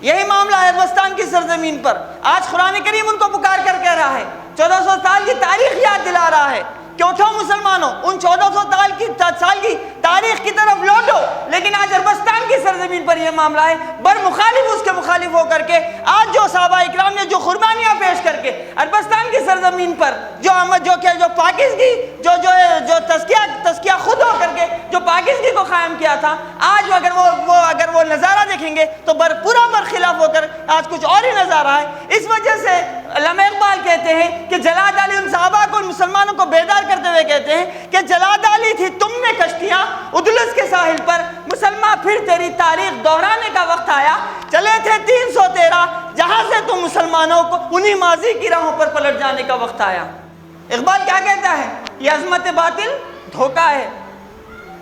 یہی معاملہ ہے عربستان کی سرزمین پر. آج قرآن کریم ان کو پکار کر کہہ رہا ہے، 1400 سال کی تاریخ یاد دلا رہا ہے کہ اٹھو مسلمانوں، ان 1400 سال کی تاریخ کی طرف لوٹو. لیکن آج عربستان کی سرزمین پر یہ معاملہ ہے، بر مخالف اس کے مخالف ہو کر کے آج جو صحابہ اکرام نے جو قربانیاں پیش کر کے عربستان کی سرزمین پر جو پاکیزگی جو تزکیہ خود ہو کر کے جو پاکیزگی کو قائم کیا تھا، آج اگر وہ نظارہ دیکھیں گے تو پورا برخلاف ہو کر آج کچھ اور ہی نظارہ ہے. اس وجہ سے علامہ اقبال کہتے ہیں کہ جلاد علی ان صحابہ کو، ان مسلمانوں کو بیدار کرتے ہوئے کہتے ہیں کہ جلاد علی تھی تم نے کشتیاں ادلس کے ساحل پر، مسلمان پھر تیری تاریخ دہرانے کا وقت آیا. چلے تھے 313 جہاں سے تم مسلمانوں کو انہی ماضی کی راہوں پر پلٹ جانے کا وقت آیا. اقبال کیا کہتا ہے؟ یہ عظمت باطل دھوکہ ہے،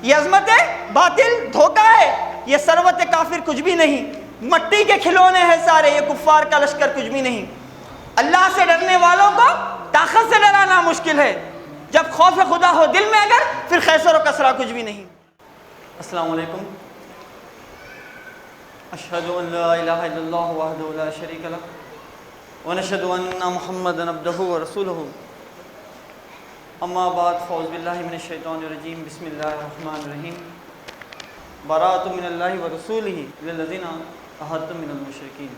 یہ عظمت باطل دھوکہ ہے، یہ ثروت کافر کچھ بھی نہیں، مٹی کے کھلونے ہیں سارے، یہ کفار کا لشکر کچھ بھی نہیں. اللہ سے ڈرنے والوں کو طاقت سے ڈرانا مشکل ہے، جب خوف خدا ہو دل میں اگر پھر خیسر و کسرا کچھ بھی نہیں. السلام علیکم. اشہد ان لا الہ الا اللہ وحدہ لا شریک لہ ونشہد ان محمدا عبدہ ورسولہ. اما بعد فاعوذ باللہ من الشیطان الرجیم. بسم اللہ الرحمن الرحیم. براۃ من اللہ ورسولہ للذین عاہدتم من المشرکین.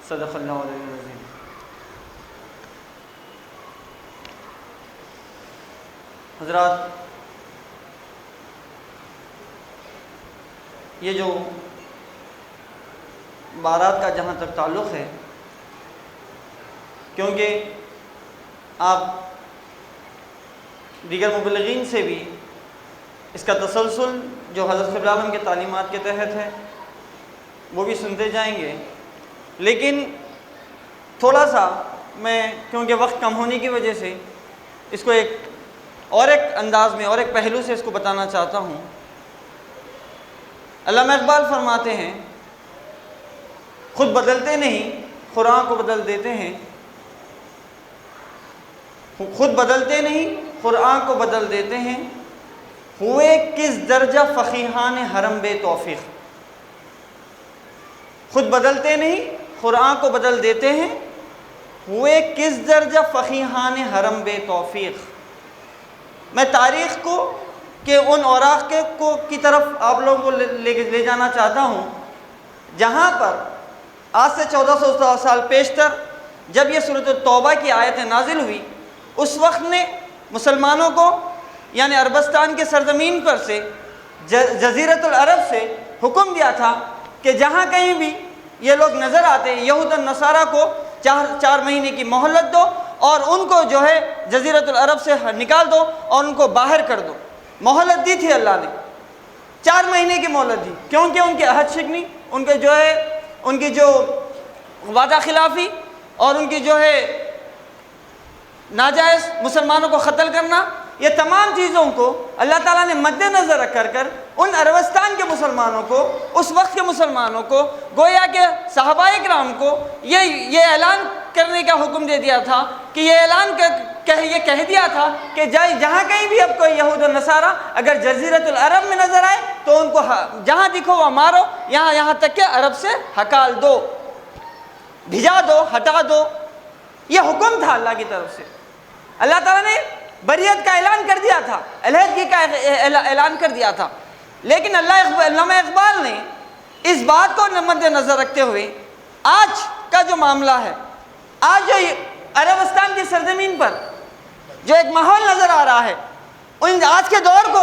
صدق اللہ علیہ العظیم. حضرات، یہ جو بارات کا جہاں تک تعلق ہے، کیونکہ آپ دیگر مبلغین سے بھی اس کا تسلسل جو حضرت قبلہ اعظم کے تعلیمات کے تحت ہے وہ بھی سنتے جائیں گے، لیکن تھوڑا سا میں کیونکہ وقت کم ہونے کی وجہ سے اس کو ایک انداز میں اور ایک پہلو سے اس کو بتانا چاہتا ہوں. علامہ اقبال فرماتے ہیں خود بدلتے نہیں قرآن کو بدل دیتے ہیں، خود بدلتے نہیں قرآن کو بدل دیتے ہیں، ہوئے کس درجہ فقیہان حرم بے توفیق. خود بدلتے نہیں قرآن کو بدل دیتے ہیں، ہوئے کس درجہ فقیہان حرم بے توفیق. میں تاریخ کو کہ ان اوراق کی طرف آپ لوگوں کو لے جانا چاہتا ہوں جہاں پر آج سے 1400 سال پیشتر جب یہ سورۃ التوبہ کی آیتیں نازل ہوئی، اس وقت نے مسلمانوں کو یعنی عربستان کے سرزمین پر سے جزیرۃ العرب سے حکم دیا تھا کہ جہاں کہیں بھی یہ لوگ نظر آتے ہیں یہود النصارہ کو 4 مہینے کی مہلت دو اور ان کو جو ہے جزیرۃ العرب سے نکال دو اور ان کو باہر کر دو. مہلت دی تھی اللہ نے، 4 مہینے کی مہلت دی، کیونکہ ان کی عہد شکنی، ان کی جو وعدہ خلافی اور ان کی جو ہے ناجائز مسلمانوں کو قتل کرنا، یہ تمام چیزوں کو اللہ تعالیٰ نے مد نظر رکھ کر ان عربستان کے مسلمانوں کو، اس وقت کے مسلمانوں کو، گویا کہ صحابہ اکرام کو یہ اعلان کرنے کا حکم دے دیا تھا کہ یہ کہہ دیا تھا کہ جہاں کہیں بھی اب کوئی یہود و نصارہ اگر جزیرۃ العرب میں نظر آئے تو ان کو جہاں دکھو وہاں مارو، یہاں تک کہ عرب سے ہکال دو، بھجا دو، ہٹا دو. یہ حکم تھا اللہ کی طرف سے. اللہ تعالیٰ نے بریت کا اعلان کر دیا تھا، علیحدگی کا اعلان کر دیا تھا، لیکن علامہ اقبال نے اس بات کو مد نظر رکھتے ہوئے آج کا جو معاملہ ہے، آج جو عربستان کی سرزمین پر جو ایک ماحول نظر آ رہا ہے، آج کے دور کو،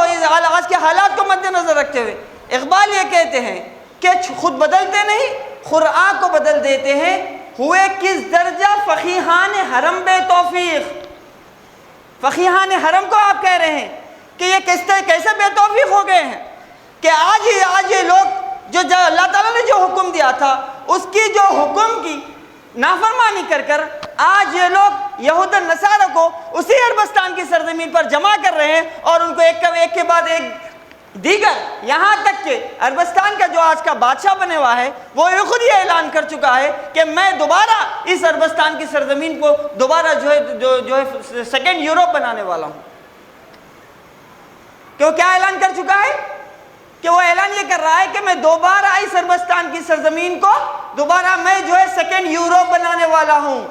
آج کے حالات کو مد نظر رکھتے ہوئے اقبال یہ کہتے ہیں کہ خود بدلتے نہیں قرآن کو بدل دیتے ہیں، ہوئے کس درجہ فقیہان حرم بے توفیق. فقیہان حرم کو آپ کہہ رہے ہیں کہ یہ کیسے بے توفیق ہو گئے ہیں کہ آج یہ لوگ جو اللہ تعالیٰ نے جو حکم دیا تھا اس کی جو حکم کی نافرمانی کر آج یہ لوگ یہود النصارہ کو اسی عربستان کی سرزمین پر جمع کر رہے ہیں اور ان کو ایک کے بعد ایک دیگر، یہاں تک کہ عربستان کا جو آج کا بادشاہ بنے ہوا ہے وہ خود یہ اعلان کر چکا ہے کہ میں دوبارہ اس عربستان کی سرزمین کو دوبارہ جو ہے سیکنڈ یورپ بنانے والا ہوں. کیوں کیا اعلان کر چکا ہے کہ وہ اعلان یہ کر رہا ہے کہ میں دوبارہ اس عربستان کی سرزمین کو دوبارہ میں جو ہے سیکنڈ یوروپ بنانے والا ہوں۔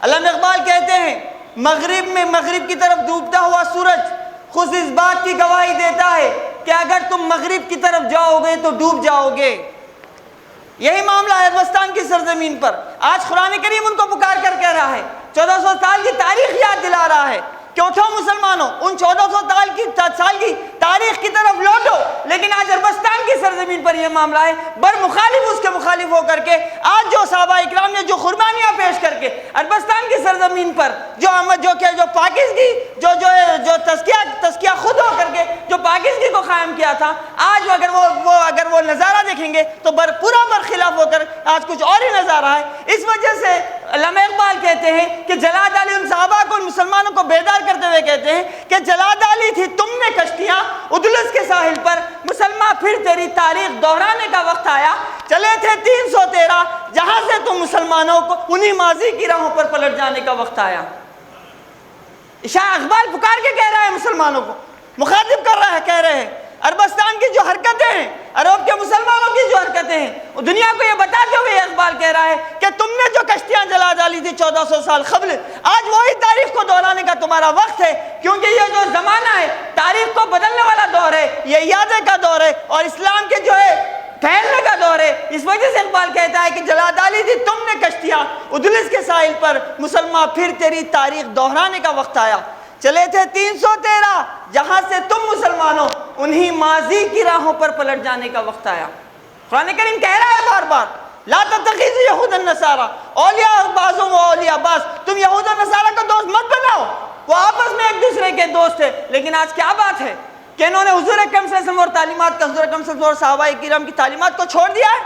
علامہ اقبال کہتے ہیں مغرب کی طرف ڈوبتا ہوا سورج خود اس بات کی گواہی دیتا ہے کہ اگر تم مغرب کی طرف جاؤ گے تو ڈوب جاؤ گے۔ یہی معاملہ ہے عربستان کی سرزمین پر۔ آج قرآن کریم ان کو پکار کر کہہ رہا ہے، 1400 سال کی تاریخ یاد دلا رہا ہے کہ اٹھو مسلمانوں، ان 1400 سال کی تاریخ کی طرف لوٹو۔ لیکن آج عربستان کی سرزمین پر یہ معاملہ ہے، مخالف اس کے مخالف ہو کر کے آج جو صحابہ اکرام نے جو قربانیاں پیش کر کے عربستان کی سرزمین پر جو پاکیزگی جو تزکیہ خود ہو کر کے جو پاکیزگی کو قائم کیا تھا، آج اگر وہ نظارہ دیکھیں گے تو پورا برخلاف ہو کر آج کچھ اور ہی نظارہ ہے۔ اس وجہ سے علامہ اقبال کہتے ہیں کہ جلاد علی ان صحابہ کو، ان مسلمانوں کو بیدار کرتے ہوئے کہتے ہیں کہ جلاد علی تھی تم نے کشتیاں ادلس کے ساحل پر، مسلمان پھر تیری تاریخ دہرانے کا وقت آیا، چلے تھے 313 جہاں سے تم مسلمانوں کو انہی ماضی کی راہوں پر پلٹ جانے کا وقت آیا۔ شاہ اقبال پکار کے کہہ رہا ہے مسلمانوں کو، مخاطب کر رہا ہے، کہہ رہے ہیں عربستان کی جو حرکتیں ہیں، عرب کے مسلمانوں کی جو حرکتیں ہیں، وہ دنیا کو یہ بتاتے ہوئے اقبال کہہ رہا ہے کہ تم نے جو کشتیاں جلا ڈالی تھی 1400 سال قبل، آج وہی تاریخ کو دہرانے کا تمہارا وقت ہے، کیونکہ یہ جو زمانہ ہے تاریخ کو بدلنے والا دور ہے، یہ اعادے کا دور ہے اور اسلام کے جو ہے پھیلنے کا دور ہے۔ اس وجہ سے اقبال کہتا ہے کہ جلا ڈالی تھی تم نے کشتیاں ادلس کے ساحل پر، مسلمان پھر تیری تاریخ دہرانے کا وقت آیا، چلے تھے 313 جہاں سے تم مسلمانوں انہی ماضی کی راہوں پر پلٹ جانے کا وقت آیا۔ قرآن کریم کہہ رہا ہے بار بار لا تتخذوا یہود النصارى اولیاء بعضهم واولیاء بعض، تم یہود و نصارہ کا دوست مت بناؤ، وہ آپس میں ایک دوسرے کے دوست ہیں۔ لیکن آج کیا بات ہے کہ انہوں نے حضور اکرم صلی اللہ علیہ وسلم اور تعلیمات کا، حضور اکرم صلی اللہ علیہ وسلم اور صحابہ کرام کی تعلیمات کو چھوڑ دیا ہے،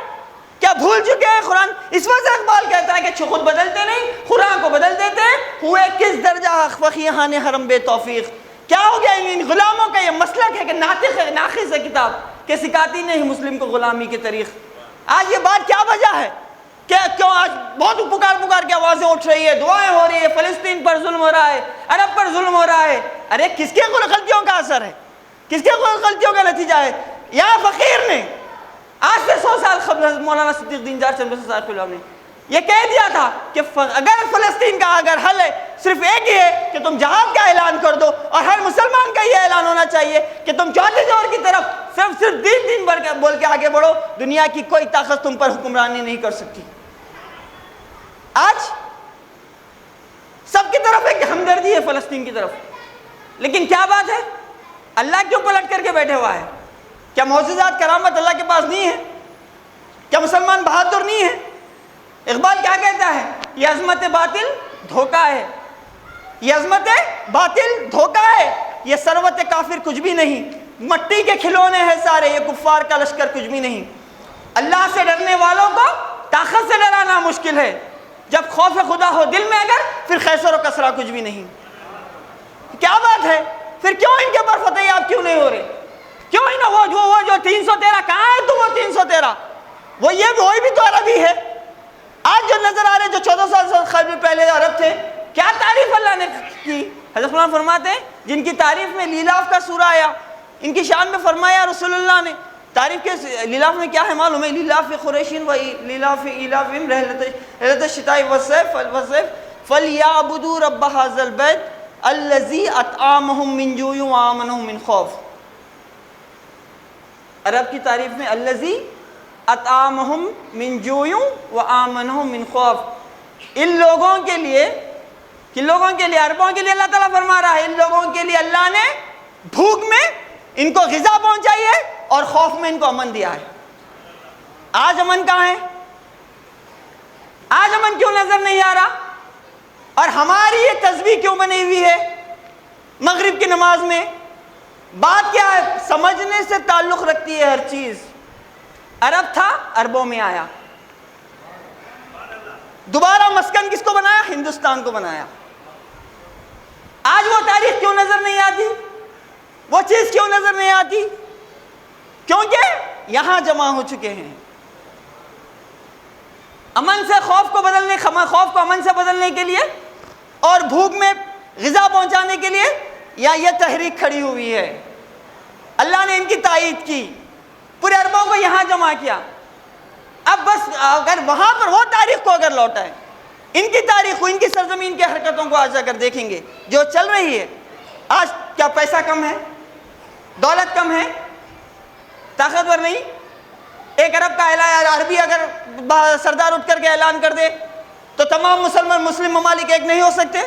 کیا بھول چکے ہیں قرآن؟ اس وجہ اقبال کہتا ہے کہ خود بدلتے نہیں، قرآن کو بدل دیتے ہیں۔ ہوئے کس درجہ فقیہان حرم بے توفیق، کیا ہو گیا ان غلاموں کا یہ مسلک ہے کہ ناقص ہے کتاب کہ سکھاتی نہیں مسلم کو غلامی کے طریق۔ آج یہ بات کیا وجہ ہے کہ کیوں آج بہت پکار کے آوازیں اٹھ رہی ہے، دعائیں ہو رہی ہے، فلسطین پر ظلم ہو رہا ہے، عرب پر ظلم ہو رہا ہے؟ ارے کس کے غلطیوں کا اثر ہے، کس کے غلطیوں کا نتیجہ ہے؟ یا فقیر نے آج سے 100 سال قبل مولانا صدیق دین جار صاحب نے یہ کہہ دیا تھا کہ اگر فلسطین کا اگر حل ہے صرف ایک ہی ہے کہ تم جہاد کا اعلان کر دو، اور ہر مسلمان کا یہ اعلان ہونا چاہیے کہ تم چوتھے دور کی طرف صرف دین بول کے آگے بڑھو، دنیا کی کوئی طاقت تم پر حکمرانی نہیں کر سکتی۔ آج سب کی طرف ایک ہمدردی ہے فلسطین کی طرف، لیکن کیا بات ہے، اللہ کیوں پلٹ کر کے بیٹھے ہوا ہے؟ کیا معجزات کرامت اللہ کے پاس نہیں ہے؟ کیا مسلمان بہادر نہیں ہے؟ اقبال کیا کہتا ہے؟ یہ عظمت باطل دھوکہ ہے، یہ عظمت باطل دھوکہ ہے، یہ ثروت کافر کچھ بھی نہیں، مٹی کے کھلونے ہیں سارے، یہ کفار کا لشکر کچھ بھی نہیں۔ اللہ سے ڈرنے والوں کو طاقت سے ڈرانا مشکل ہے، جب خوف خدا ہو دل میں اگر، پھر خیسر و کسرا کچھ بھی نہیں۔ کیا بات ہے پھر، کیوں ان کے پر فتح یاب کیوں نہیں ہو رہے؟ کیوں وہ جو 313 کہاں ہے؟ تو وہ 313 وہی بھی تو عربی ہے۔ آج جو نظر آ رہے جو 1400 سال پہلے عرب تھے، کیا تعریف اللہ نے کی؟ حضرت قرآن فرماتے ہیں جن کی تعریف میں لیلاف کا سورہ آیا، ان کی شان میں فرمایا رسول اللہ نے تعریف کے لیلاف میں کیا ہے معلوم ہے؟ لیلاف قریشین و لیلاف ایلافہم رحلۃ الشتاء والصیف فلیعبدوا رب ھذا البیت الذی اطعمہم من جوع وآمنہم من خوف۔ عرب کی تعریف میں الذی اطعمہم من جوع وآمنہم من خوف، ان لوگوں کے لیے عربوں کے لیے اللہ تعالیٰ فرما رہا ہے، ان لوگوں کے لیے اللہ نے بھوک میں ان کو غذا پہنچائی ہے اور خوف میں ان کو امن دیا ہے۔ آج امن کہاں ہے؟ آج امن کیوں نظر نہیں آ رہا؟ اور ہماری یہ تسبیح کیوں بنی ہوئی ہے مغرب کی نماز میں؟ بات کیا ہے؟ سمجھنے سے تعلق رکھتی ہے ہر چیز۔ عرب تھا، عربوں میں آیا، دوبارہ مسکن کس کو بنایا؟ ہندوستان کو بنایا۔ آج وہ تاریخ کیوں نظر نہیں آتی؟ وہ چیز کیوں نظر نہیں آتی؟ کیونکہ یہاں جمع ہو چکے ہیں۔ امن سے خوف کو بدلنے، خوف کو امن سے بدلنے کے لیے اور بھوک میں غذا پہنچانے کے لیے یہ تحریک کھڑی ہوئی ہے۔ اللہ نے ان کی تائید کی، پورے عربوں کو یہاں جمع کیا۔ اب بس اگر وہاں پر وہ تاریخ کو اگر لوٹائیں، ان کی تاریخ کو، ان کی سرزمین کی حرکتوں کو آج اگر دیکھیں گے جو چل رہی ہے، آج کیا پیسہ کم ہے؟ دولت کم ہے؟ طاقتور نہیں؟ 1 ارب کا اعلان عربی اگر سردار اٹھ کر کے اعلان کر دے تو تمام مسلم ممالک ایک نہیں ہو سکتے،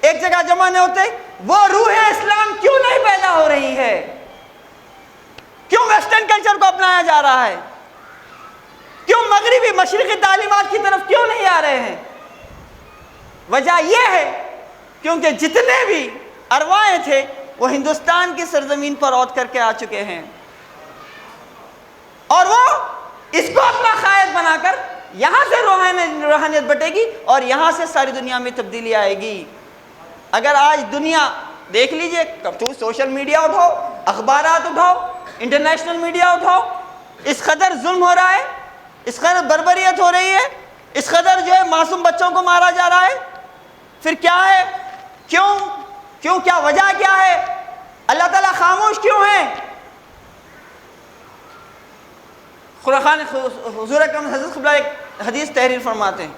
ایک جگہ جمع نہیں ہوتے؟ وہ روح اسلام کیوں نہیں پیدا ہو رہی ہے؟ کیوں ویسٹرن کلچر کو اپنایا جا رہا ہے؟ کیوں مغربی مشرقی تعلیمات کی طرف کیوں نہیں آ رہے ہیں؟ وجہ یہ ہے کیونکہ جتنے بھی ارواحیں تھے وہ ہندوستان کی سرزمین پر عود کر کے آ چکے ہیں، اور وہ اس کو اپنا قائد بنا کر یہاں سے روحانیت بٹے گی اور یہاں سے ساری دنیا میں تبدیلی آئے گی۔ اگر آج دنیا دیکھ لیجئے، سوشل میڈیا اٹھاؤ، اخبارات اٹھاؤ، انٹرنیشنل میڈیا اٹھاؤ، اس قدر ظلم ہو رہا ہے، اس قدر بربریت ہو رہی ہے، اس قدر جو ہے معصوم بچوں کو مارا جا رہا ہے۔ پھر کیا ہے؟ کیوں کیا وجہ کیا ہے؟ اللہ تعالیٰ خاموش کیوں ہے؟ حضور اکرم حضرت قبلہ ایک حدیث تحریر فرماتے ہیں،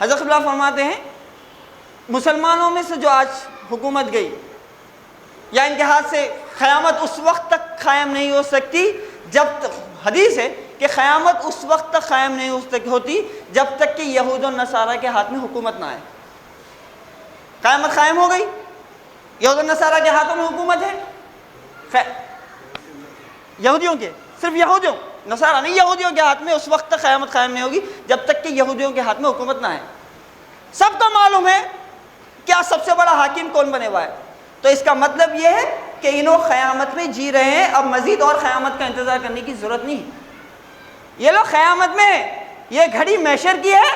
حضرت قبلہ فرماتے ہیں مسلمانوں میں سے جو آج حکومت گئی یا ان کے ہاتھ سے، قیامت اس وقت تک قائم نہیں ہو سکتی جب تک، حدیث ہے کہ قیامت اس وقت تک قائم نہیں ہوتی جب تک کہ یہود و نصارہ کے ہاتھ میں حکومت نہ آئے۔ قیامت قائم ہو گئی، یہود و نصارہ کے ہاتھوں میں حکومت ہے، یہودیوں کے، صرف یہودیوں، نصارہ نہیں، یہودیوں کے ہاتھ میں اس وقت تک قیامت قائم نہیں ہوگی جب تک کہ یہودیوں کے ہاتھ میں حکومت نہ آئے۔ سب کو معلوم ہے کیا سب سے بڑا حاکم کون بنے ہوا ہے، تو اس کا مطلب یہ ہے کہ انہوں قیامت میں جی رہے ہیں، اب مزید اور قیامت کا انتظار کرنے کی ضرورت نہیں۔ یہ لوگ قیامت میں ہیں، یہ گھڑی محشر کی ہے،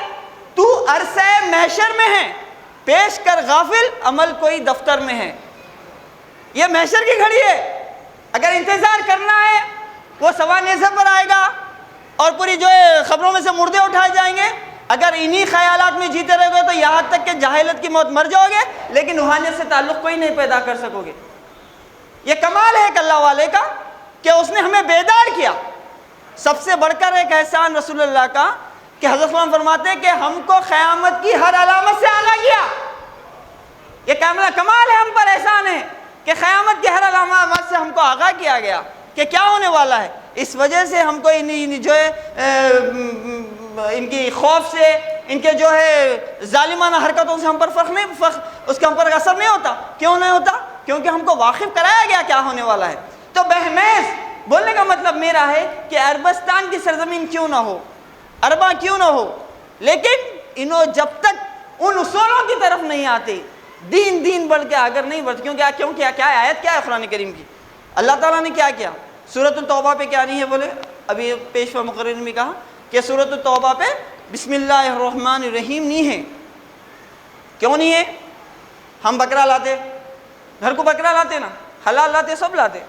تو عرصہ محشر میں ہے، پیش کر غافل عمل کوئی دفتر میں ہے۔ یہ محشر کی گھڑی ہے، اگر انتظار کرنا ہے وہ سوا نیزہ پر آئے گا اور پوری جو ہے خبروں میں سے مردے اٹھائے جائیں گے۔ اگر انہی خیالات میں جیتے رہے گے تو یہاں تک کہ جاہلت کی موت مر جاؤ گے، لیکن روحانیت سے تعلق کوئی نہیں پیدا کر سکو گے۔ یہ کمال ہے ایک اللہ والے کا کہ اس نے ہمیں بیدار کیا۔ سب سے بڑھ کر ایک احسان رسول اللہ کا کہ حضرت صلی اللہ علیہ وسلم فرماتے ہیں کہ ہم کو قیامت کی ہر علامت سے آگاہ کیا۔ یہ کمال ہے، ہم پر احسان ہے کہ قیامت کی ہر علامت سے ہم کو آگاہ کیا گیا کہ کیا ہونے والا ہے۔ اس وجہ سے ہم کو جو ہے ان کی خوف سے، ان کے جو ہے ظالمانہ حرکتوں سے ہم پر اس کا ہم پر اثر نہیں ہوتا۔ کیوں نہیں ہوتا؟ کیونکہ ہم کو واقف کرایا گیا کیا ہونے والا ہے۔ تو بہمیز بولنے کا مطلب میرا ہے کہ عربستان کی سرزمین کیوں نہ ہو، عربہ کیوں نہ ہو، لیکن انہوں جب تک ان اصولوں کی طرف نہیں آتے، دین بڑھ کے اگر نہیں بڑھتے، کیوں کیا آیت کیا ہے قرآن کریم کی؟ اللہ تعالیٰ نے کیا کیا؟ سورۃ التوبہ پہ کیا نہیں ہے بولے؟ ابھی پیشوا مقرر نے کہا کہ سورۃ التوبہ پہ بسم اللہ الرحمن الرحیم نہیں ہے۔ کیوں نہیں ہے؟ ہم بکرا لاتے، گھر کو بکرا لاتے نا، حلال لاتے، سب لاتے،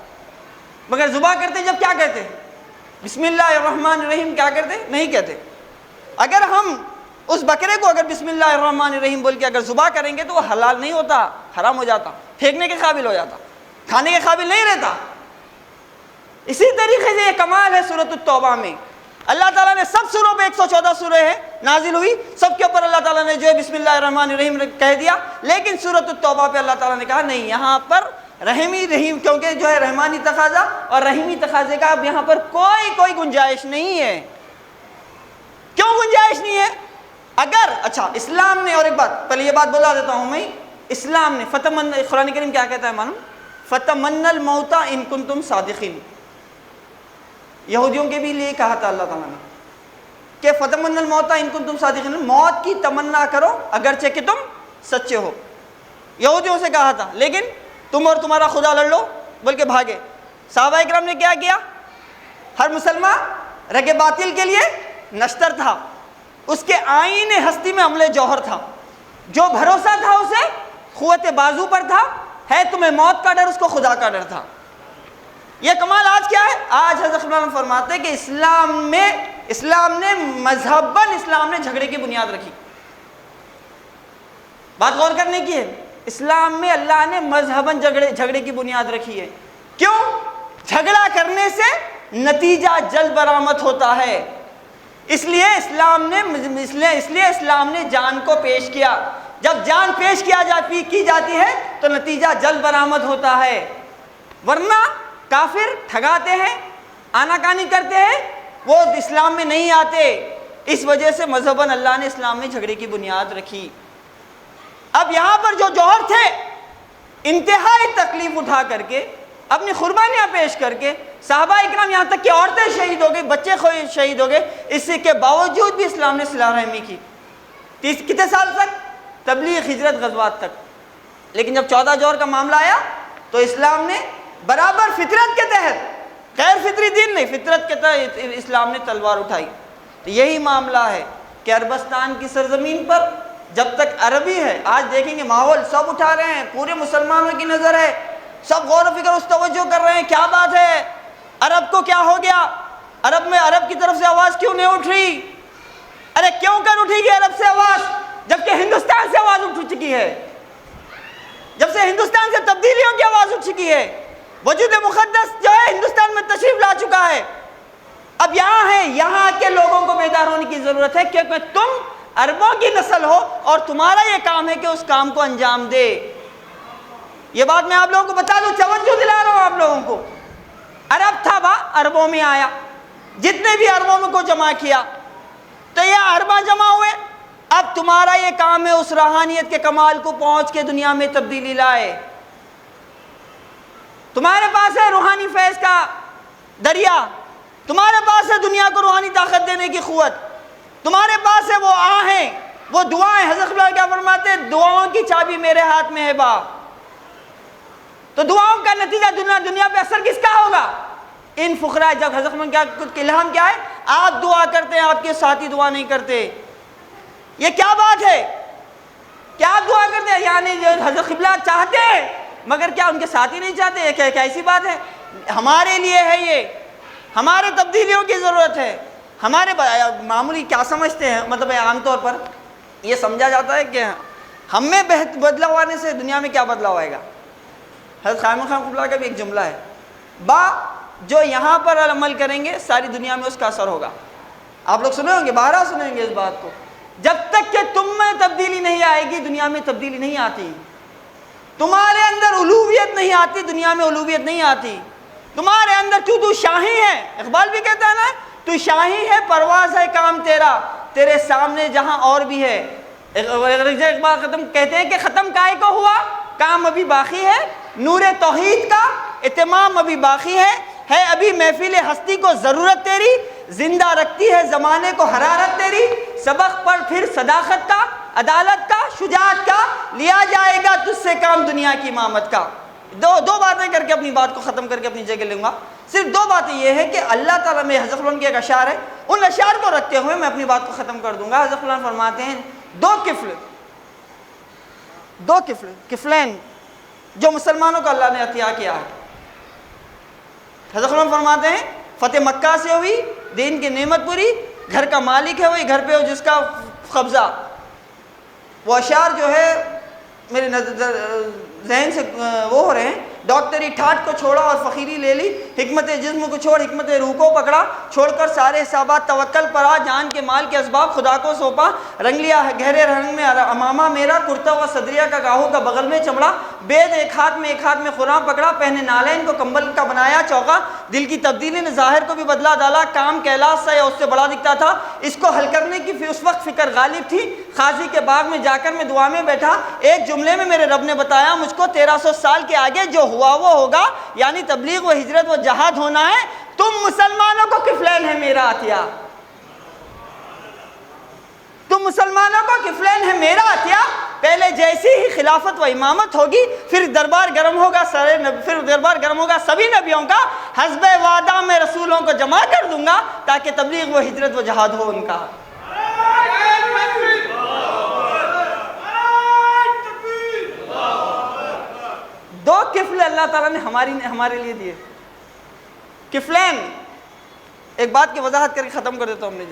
مگر ذبح کرتے جب کیا کہتے؟ بسم اللہ الرحمن الرحیم کیا کرتے؟ نہیں کہتے۔ اگر ہم اس بکرے کو اگر بسم اللہ الرحمن الرحیم بول کے اگر ذبح کریں گے تو وہ حلال نہیں ہوتا، حرام ہو جاتا، پھینکنے کے قابل ہو جاتا، کھانے کے قابل نہیں رہتا۔ اسی طریقے سے یہ کمال ہے سورۃ التوبہ میں، اللہ تعالیٰ نے سب سوروں پہ 114 سورہ ہے نازل ہوئی، سب کے اوپر اللہ تعالیٰ نے جو ہے بسم اللہ الرحمن الرحیم کہہ دیا، لیکن سورۃ التوبہ پہ اللہ تعالیٰ نے کہا نہیں، یہاں پر رحیم، کیونکہ جو ہے رحمانی تقاضا اور رحیمی تقاضے کا اب یہاں پر کوئی گنجائش نہیں ہے۔ کیوں گنجائش نہیں ہے؟ اگر اچھا اسلام نے، اور ایک بات پہلے یہ بات بتا دیتا ہوں میں، اسلام نے قرآن کریم کیا کہتا ہے معلوم؟ فتمن الموت ان کنتم صادقین۔ یہودیوں کے بھی لیے کہا تھا اللہ تعالیٰ نے کہ فتمن الموت ان کنتم صادقین، موت کی تمنا کرو اگرچہ کہ تم سچے ہو۔ یہودیوں سے کہا تھا، لیکن تم اور تمہارا خدا لڑ لو بول کے بھاگے۔ صحابہ اکرام نے کیا کیا؟ ہر مسلمان رگ باطل کے لیے نشتر تھا، اس کے آئین ہستی میں عمل جوہر تھا، جو بھروسہ تھا اسے قوت بازو پر تھا، ہے تمہیں موت کا ڈر، اس کو خدا کا ڈر تھا۔ یہ کمال آج کیا ہے؟ آج حضرت اللہ فرماتے ہیں کہ اسلام نے مذہباً اسلام نے جھگڑے کی بنیاد رکھی۔ بات غور کرنے کی ہے، اسلام میں اللہ نے مذہباً جھگڑے کی بنیاد رکھی ہے۔ کیوں؟ جھگڑا کرنے سے نتیجہ جلد برآمد ہوتا ہے، اس لیے اسلام نے جان کو پیش کیا۔ جب جان پیش کی جاتی ہے تو نتیجہ جلد برآمد ہوتا ہے، ورنہ کافر ٹھگاتے ہیں، آناکانی کرتے ہیں، وہ اسلام میں نہیں آتے۔ اس وجہ سے مذہباً اللہ نے اسلام میں جھگڑے کی بنیاد رکھی۔ اب یہاں پر جو جوہر تھے، انتہائی تکلیف اٹھا کر کے، اپنی قربانیاں پیش کر کے، صحابہ اکرام یہاں تک کہ عورتیں شہید ہو گئی، بچے شہید ہو گئے، اس کے باوجود بھی اسلام نے صلح رحمی کی۔ کتنے سال تک؟ تبلیغ، ہجرت، غزوات تک۔ لیکن جب 14 جوہر کا معاملہ آیا تو اسلام نے برابر فطرت کے تحت، غیر فطری دین نہیں، فطرت کے تحت اسلام نے تلوار اٹھائی۔ تو یہی معاملہ ہے کہ عربستان کی سرزمین پر جب تک عربی ہے، آج دیکھیں گے ماحول سب اٹھا رہے ہیں، پورے مسلمانوں کی نظر ہے، سب غور و فکر اس توجہ کر رہے ہیں، کیا بات ہے، عرب کو کیا ہو گیا، عرب کی طرف سے آواز کیوں نہیں اٹھ رہی؟ ارے کیوں کر اٹھے گی عرب سے آواز جبکہ ہندوستان سے آواز اٹھ چکی ہے، جب سے ہندوستان سے تبدیلیوں کی آواز اٹھ چکی ہے، وجود مقدس جو ہے ہندوستان میں تشریف لا چکا ہے۔ اب یہاں کے لوگوں کو بیدار ہونے کی ضرورت ہے، کیونکہ تم عربوں کی نسل ہو اور تمہارا یہ کام ہے کہ اس کام کو انجام دے۔ یہ بات میں آپ لوگوں کو بتا دوں، توجہ دلا رہا ہوں آپ لوگوں کو۔ عرب تھا، عربوں میں آیا، جتنے بھی عربوں کو جمع کیا تو یہ عربہ جمع ہوئے۔ اب تمہارا یہ کام ہے اس روحانیت کے کمال کو پہنچ کے دنیا میں تبدیلی لائے۔ تمہارے پاس ہے روحانی فیض کا دریا، تمہارے پاس ہے دنیا کو روحانی طاقت دینے کی قوت، تمہارے پاس ہے وہ آہیں، وہ دعائیں۔ حضرت اللہ کیا فرماتے ہیں؟ دعاؤں کی چابی میرے ہاتھ میں ہے با۔ تو دعاؤں کا نتیجہ دنیا پہ اثر کس کا ہوگا؟ ان فقراء۔ جب حضرت اللہ کیا الہام کیا ہے؟ آپ دعا کرتے ہیں، آپ کے ساتھی دعا نہیں کرتے۔ یہ کیا بات ہے؟ کیا آپ دعا کرتے ہیں؟ یعنی جو حضرت قبلہ چاہتے ہیں مگر کیا ان کے ساتھی نہیں چاہتے؟ یہ کیا ایسی بات ہے؟ ہمارے لیے ہے، یہ ہمارے تبدیلیوں کی ضرورت ہے۔ ہمارے معمولی کیا سمجھتے ہیں، مطلب عام طور پر یہ سمجھا جاتا ہے کہ ہم میں بدلاؤ آنے سے دنیا میں کیا بدلاؤ آئے گا۔ حضرت خامہ خان قبلہ کا بھی ایک جملہ ہے، جو یہاں پر عمل کریں گے ساری دنیا میں اس کا اثر ہوگا۔ آپ لوگ سنے ہوں گے، بارہا سنے ہوں گے اس بات کو۔ جب تک کہ تم میں تبدیلی نہیں آئے گی دنیا میں تبدیلی نہیں آتی۔ تمہارے اندر الوہیت نہیں آتی، دنیا میں الوہیت نہیں آتی۔ تمہارے اندر تو شاہی ہے، اقبال بھی کہتا ہے نا، تو شاہی ہے، پرواز ہے کام تیرا، تیرے سامنے جہاں اور بھی ہے۔ اقبال کہتے ہیں کہ ختم کائے کو ہوا، کام ابھی باقی ہے، نور توحید کا اتمام ابھی باقی ہے ابھی محفل ہستی کو ضرورت تیری، زندہ رکھتی ہے زمانے کو حرارت تیری، سبق پر پھر صداقت کا، عدالت کا، شجاعت کا، لیا جائے گا تجھ سے کام دنیا کی امامت کا۔ دو باتیں کر کے اپنی بات کو ختم کر کے اپنی جگہ لوں گا۔ صرف دو باتیں یہ ہے کہ اللہ تعالیٰ میں حضرت اللہ کے ایک اشعار ہے، ان اشعار کو رکھتے ہوئے میں اپنی بات کو ختم کر دوں گا۔ حضرت اللہ فرماتے ہیں دو کفلین جو مسلمانوں کو اللہ نے عطیہ کیا ہے۔ حضرت اللہ فرماتے ہیں فتح مکہ سے ہوئی دین کی نعمت پوری، گھر کا مالک ہے وہی گھر پہ ہو جس کا قبضہ۔ وہ اشعار جو ہے میرے ذہن سے وہ ہو رہے ہیں، ڈاکٹری ٹھاٹ کو چھوڑا اور فقیری لے لی، حکمت جسم کو چھوڑ حکمت روح کو پکڑا، چھوڑ کر سارے حسابات توکل پر آ، جان کے مال کے اسباب خدا کو سونپا، رنگ لیا گہرے رنگ میں امامہ میرا، کرتا ہوا صدریہ کا گاہوں کا بغل میں چمڑا، بید ایک ہاتھ میں قرآن پکڑا، پہنے نالین کو کمبل کا بنایا چوکا، دل کی تبدیلی نے ظاہر کو بھی بدلا ڈالا، کام کیلاش سا یا اس سے بڑا دکھتا تھا، اس کو حل کرنے کی اس وقت فکر غالب تھی، قاضی کے باغ میں جا کر میں دعا میں بیٹھا، ایک جملے میں میرے رب نے بتایا مجھ کو 1300 سال کے آگے جو ہوا وہ ہوگا، یعنی تبلیغ و ہجرت و جہاد ہونا ہے۔ تم مسلمانوں کو کفلین ہے میرا عطیہ، تم مسلمانوں کو کفلین ہے میرا عطیہ۔ پہلے جیسی ہی خلافت و امامت ہوگی، پھر دربار گرم ہوگا سبھی نبیوں کا، حسب وعدہ میں رسولوں کو جمع کر دوں گا تاکہ تبلیغ و ہجرت و جہاد ہو ان کا۔ دو کفل اللہ تعالیٰ نے ہمارے لیے دیے، کفلین۔ ایک بات کی وضاحت کر کے ختم کر دیتا ہوں ہم نے۔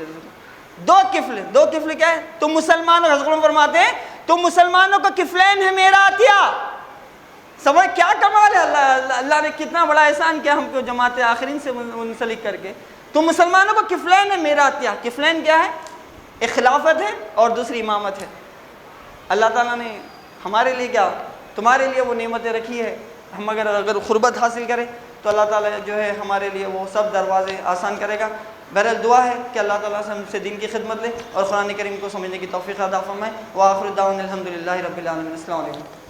دو کفل کیا ہے؟ تم مسلمانوں، حضرت فرماتے ہیں تم مسلمانوں کو کفلین ہے میرا عطیہ، سمجھ کیا کمال ہے، اللہ نے کتنا بڑا احسان کیا ہم کو جماعت آخرین سے منسلک کر کے۔ تو مسلمانوں کو کفلین ہے میراث، کفلین کیا ہے؟ ایک خلافت ہے اور دوسری امامت ہے۔ اللہ تعالیٰ نے ہمارے لیے کیا، تمہارے لیے وہ نعمتیں رکھی ہے۔ ہم اگر قربت حاصل کریں تو اللہ تعالیٰ جو ہے ہمارے لیے وہ سب دروازے آسان کرے گا۔ بہرحال دعا ہے کہ اللہ تعالیٰ سے ہم سے دین کی خدمت لے اور قرآن کریم کو سمجھنے کی توفیق عطا فرمائے۔ وآخر دعوانا الحمدللہ رب العالمین۔ السلام علیکم۔